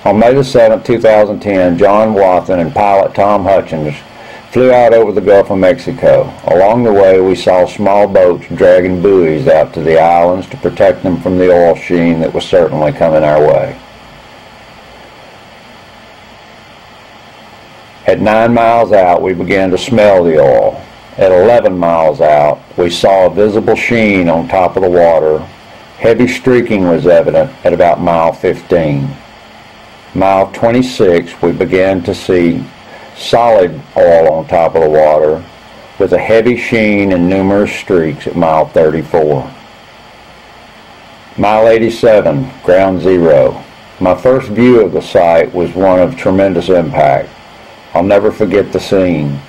On May the 7th, 2010, John Wathen and pilot Tom Hutchins flew out over the Gulf of Mexico. Along the way, we saw small boats dragging buoys out to the islands to protect them from the oil sheen that was certainly coming our way. At 9 miles out, we began to smell the oil. At 11 miles out, we saw a visible sheen on top of the water. Heavy streaking was evident at about mile 15. Mile 26, we began to see solid oil on top of the water with a heavy sheen and numerous streaks at mile 34. Mile 87, ground zero. My first view of the site was one of tremendous impact. I'll never forget the scene.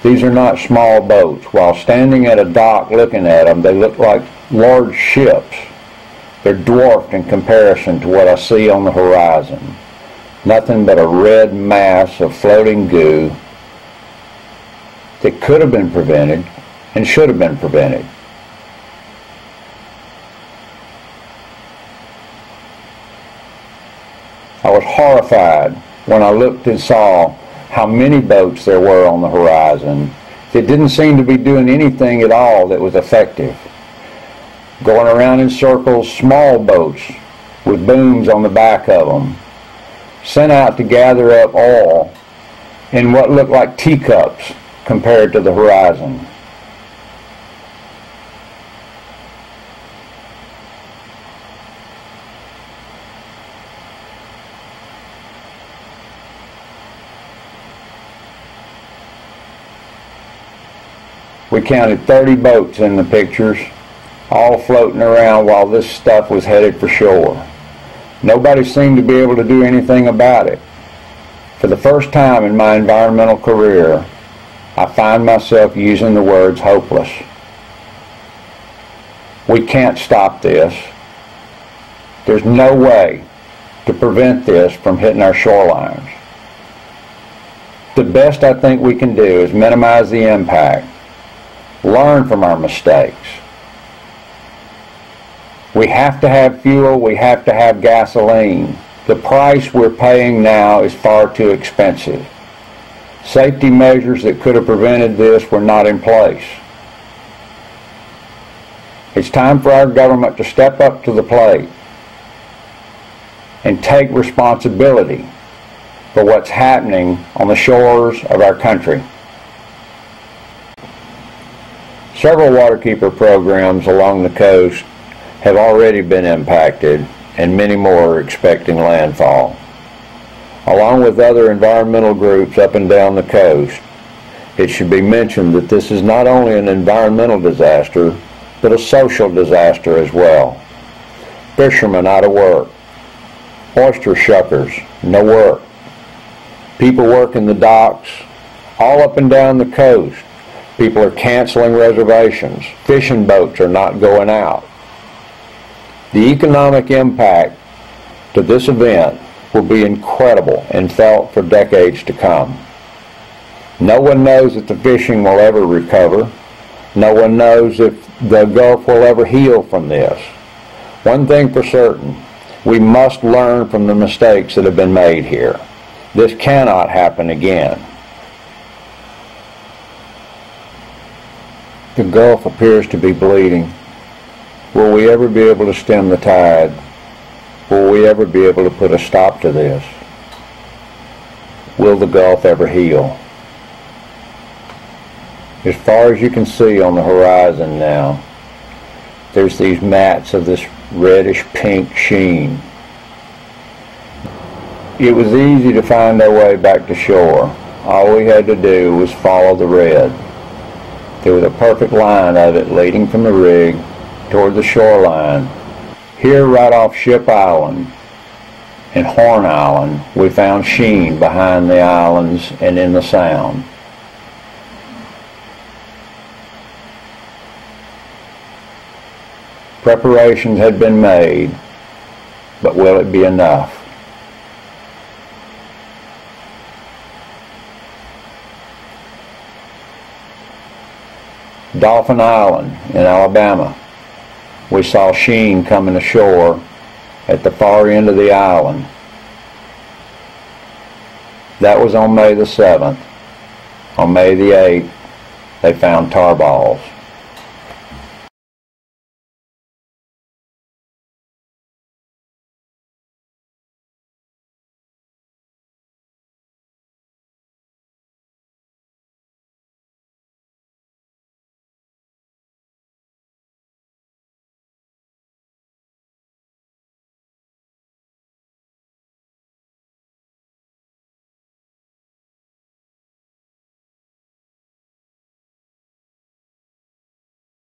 These are not small boats. While standing at a dock looking at them, they look like large ships. They're dwarfed in comparison to what I see on the horizon. Nothing but a red mass of floating goo that could have been prevented and should have been prevented. I was horrified when I looked and saw how many boats there were on the horizon that didn't seem to be doing anything at all that was effective. Going around in circles, small boats with booms on the back of them, sent out to gather up oil in what looked like teacups compared to the horizon. We counted 30 boats in the pictures, all floating around while this stuff was headed for shore. Nobody seemed to be able to do anything about it. For the first time in my environmental career, I find myself using the words hopeless. We can't stop this. There's no way to prevent this from hitting our shorelines. The best I think we can do is minimize the impact, learn from our mistakes. We have to have fuel, we have to have gasoline. The price we're paying now is far too expensive. Safety measures that could have prevented this were not in place. It's time for our government to step up to the plate and take responsibility for what's happening on the shores of our country. Several waterkeeper programs along the coast have already been impacted, and many more are expecting landfall. Along with other environmental groups up and down the coast, it should be mentioned that this is not only an environmental disaster, but a social disaster as well. Fishermen out of work, oyster shuckers, no work, people working the docks, all up and down the coast. People are canceling reservations. Fishing boats are not going out. The economic impact to this event will be incredible and felt for decades to come. No one knows if the fishing will ever recover. No one knows if the Gulf will ever heal from this. One thing for certain, we must learn from the mistakes that have been made here. This cannot happen again. The Gulf appears to be bleeding. Will we ever be able to stem the tide? Will we ever be able to put a stop to this? Will the Gulf ever heal? As far as you can see on the horizon now, there's these mats of this reddish pink sheen. It was easy to find our way back to shore. All we had to do was follow the red. There was a perfect line of it leading from the rig toward the shoreline. Here right off Ship Island and Horn Island, we found sheen behind the islands and in the Sound. Preparations had been made, but will it be enough? Dolphin Island in Alabama, we saw sheen coming ashore at the far end of the island. That was on May the 7th. On May the 8th, they found tar balls.